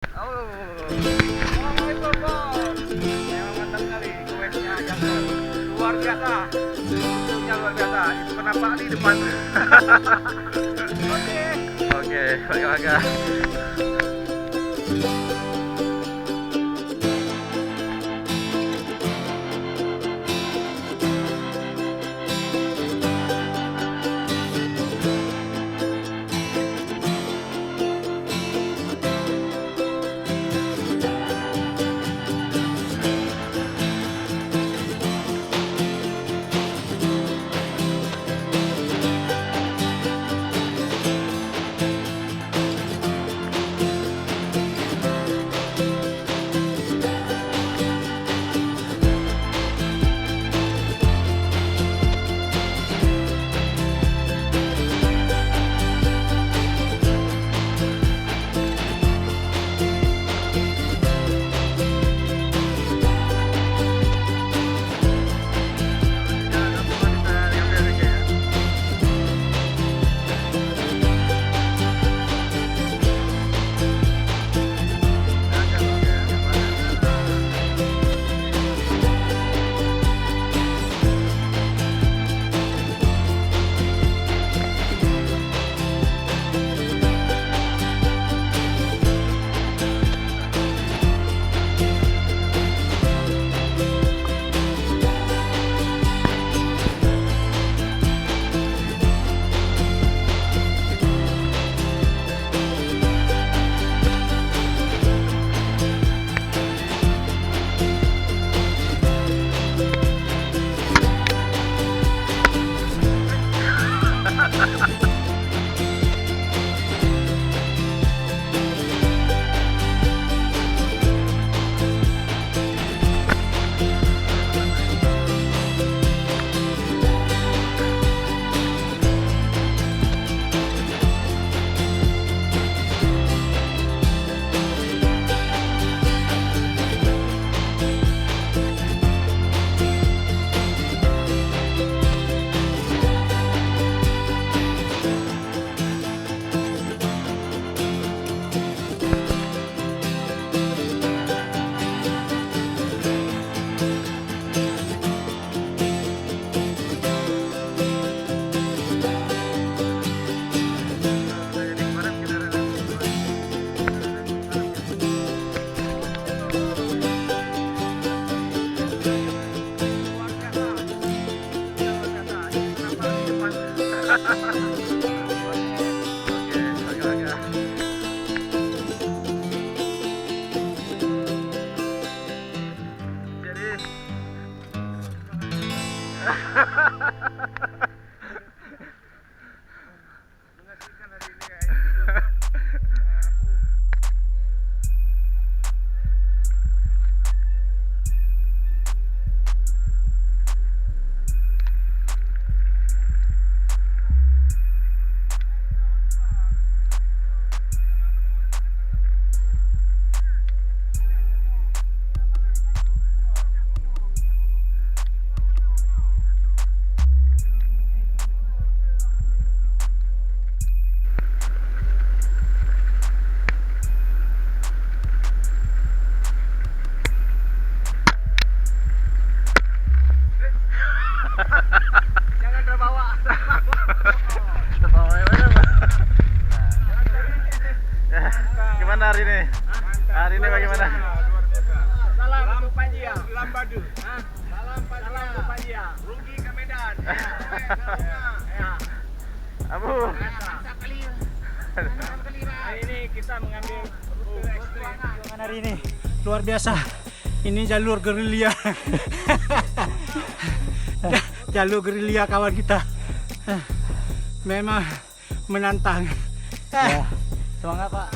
Oh, assalamualaikum bos. Memang mantap sekali kuesnya Jangkol. Luar biasa. Bentuknya luar biasa. Itu penampakan di depan. Oke, bagaimana? Jangan terbawa. Terbawa mana, Pak? Gimana hari ini? Hari ini bagaimana? Salam untuk Panji ya. Lambadu. Salam untuk Panji ya. Rugi ke Medan. Ya. Abu. Mantap kali. Hari ini kita mengambil rute ekstrim. Hari ini luar biasa. Ini jalur gerilya. Jalur gerilya kawan kita. Memang menantang. Ya, semangat Pak.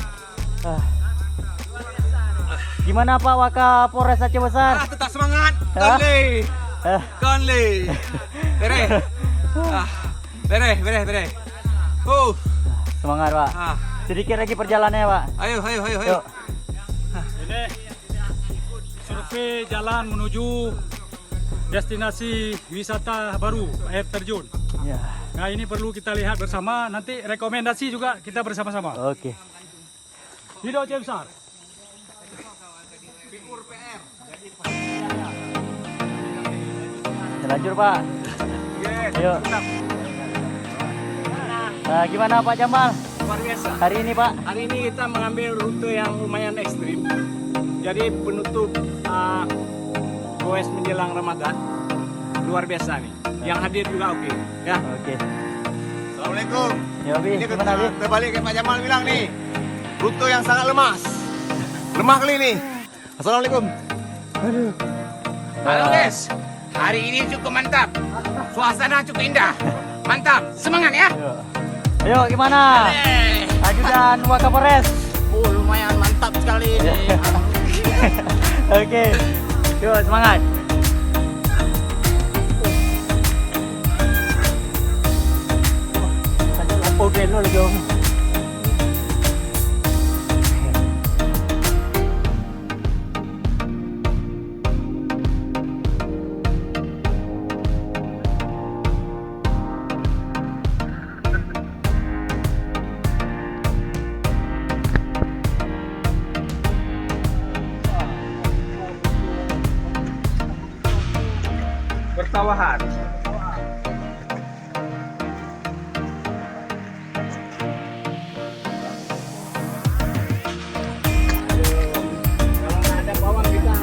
Gimana Pak Wakapolres Aceh Besar? Tetap semangat. Hah? Konli. Bere. Bere. Semangat Pak. Sedikit lagi perjalanannya Pak. Ayo. Yuk. Ini survei jalan menuju destinasi wisata baru air terjun. Ya. Nah ini perlu kita lihat bersama. Nanti rekomendasi juga kita bersama-sama. Oke. Hidup Aceh Besar. Figur PR. Lanjut Pak. Yes. Ayo. Nah, gimana Pak Jamal Luar biasa. hari ini Pak? Hari ini kita mengambil rute yang lumayan ekstrim. Jadi penutup goes menjelang Ramadan. Luar biasa nih. Yang hadir juga oke. Ya. Oke. Assalamualaikum. Ya Bi, Ini gimana Bi? terbalik kayak Pak Jamal bilang nih. Rute yang sangat lemas. Lemah kali ini. Assalamualaikum. Halo guys. Hari ini cukup mantap. Suasana cukup indah. Mantap. Semangat ya. Ayo gimana? Ajudan Wakapolres. Oh, lumayan mantap sekali ini. Oke. Yuk semangat. Lampu dulu lagi Om. Persawahan. Kalau ada bawang kita.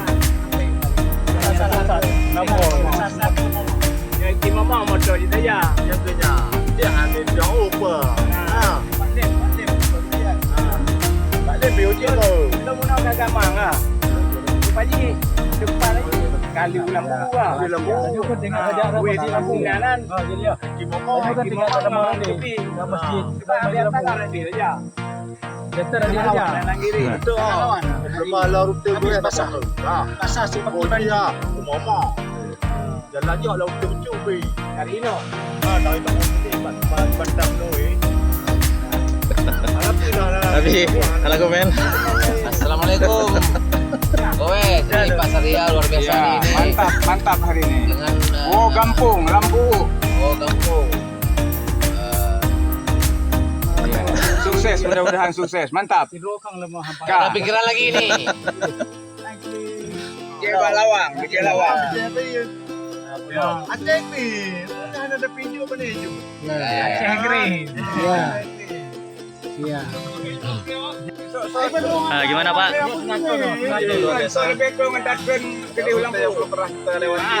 Ya itu mama motor itu ya. Dia ambil jauh apa? Tak ada bioji tu. Kita mau nak gamang ah. Pagi depan lagi kali lampu ah. Kali lampu. Juga tengok saja weh di lampu kanan. Jadi ya. Gimana? Kita tinggal dalam orang ni. Dalam masjid. Kita ambil apa nanti saja. Kita nanti saja. Kanan kiri. Betul. Kepala rute gue basah. Pasal si Oh dia. Mama. Jalan je kalau rute betul be. Kali ini. Dari bangun ni bandam tu Tapi, halo komen. Assalamualaikum. Gowes, ini Pasar Ria luar biasa Ya, nih ini. mantap hari ini. Dengan Oh, kampung, lampu. oh kampung. Sukses, mudah-mudahan sukses. Mantap. Ada pikiran lagi nih. Jawa Lawang, Jawa Lawang. Aceh ni. Ada pinjau apa ni? Aceh Green. Nah, gimana Pak? Soal beko ngedatkan gede lampu. Belum pernah kita lewati.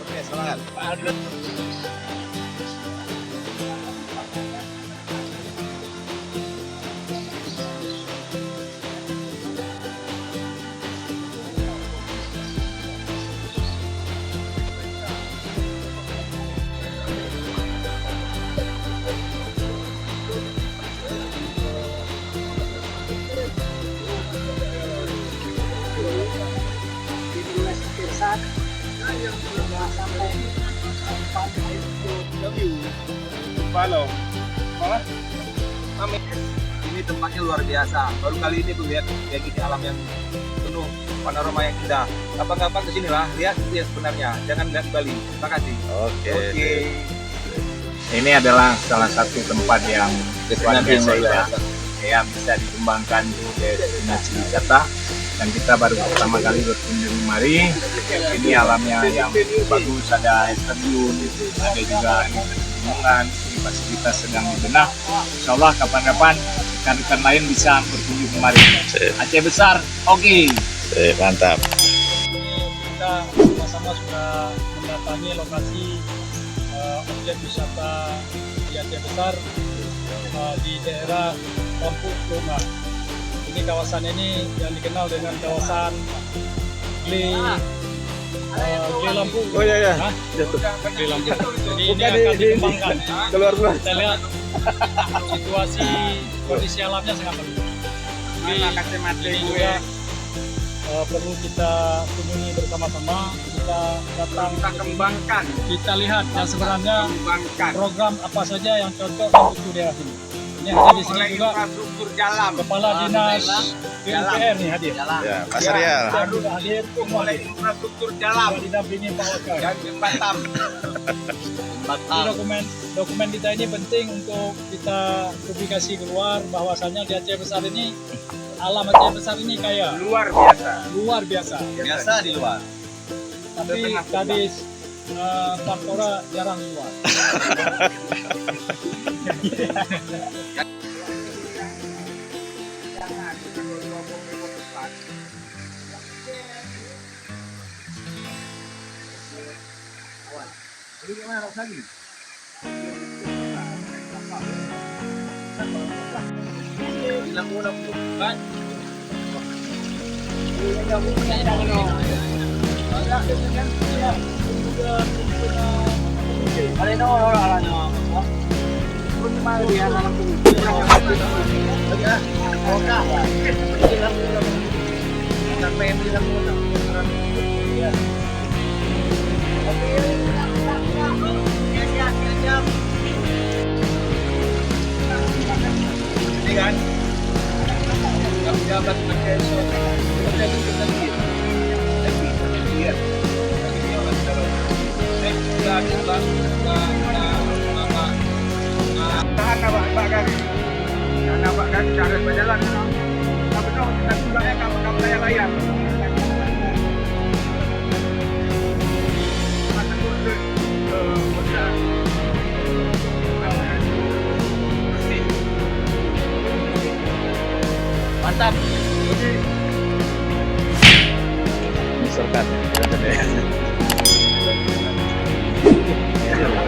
Oke, semangat. Halo. Ini tempatnya luar biasa. Baru kali ini gue lihat kayak gini alam yang penuh panorama yang indah. Kapan-kapan kesini lah, lihat itu yang sebenarnya. Jangan lihat di Bali. Terima kasih. Oke. Ini adalah salah satu tempat yang luar biasa ya. yang bisa dikembangkan di destinasi wisata, dan kita baru pertama kali berkunjung kemari. Ini alamnya yang bagus, ada air terjun, ada juga pegunungan, ini fasilitas sedang dibenah. Insya Allah kapan-kapan rekan-rekan lain bisa berkunjung kemari. Aceh besar, oke. Mantap. Kita sama-sama sudah mendatangi lokasi objek wisata di Aceh Besar di daerah Kampung Lunga. Ini kawasan ini yang dikenal dengan kawasan Gle Lampu. Oh iya. Hah? Gle Lampu. Jadi ini akan dikembangkan. Keluar keluar. Kita lihat situasi kondisi alamnya sangat bagus. Ini juga perlu kita kunjungi bersama-sama. Kita datang, Kita kembangkan, kita lihat yang sebenarnya kembangkan. program apa saja yang cocok untuk daerah ini. Ini Yang tadi sini oleh juga infrastruktur jalan, Kepala Dinas PUPR nih hadir. Ya, Pak Sarial. Dan juga hadir semua oleh hadir. infrastruktur jalan Didampingi Pak Wakar. dan jembatan. Jadi dokumen kita ini penting untuk kita publikasi keluar bahwasanya di Aceh Besar ini alam Aceh Besar ini kaya Luar biasa. luar biasa. Biasa di luar. Tapi tadi Partora jarang keluar. Jadi gimana lagi? Bilang ulang bukan. Ini kan jabat pakai cara berjalan. Tapi kalau kita juga ya kapal layar layar. Mantap. Misalkan, ya.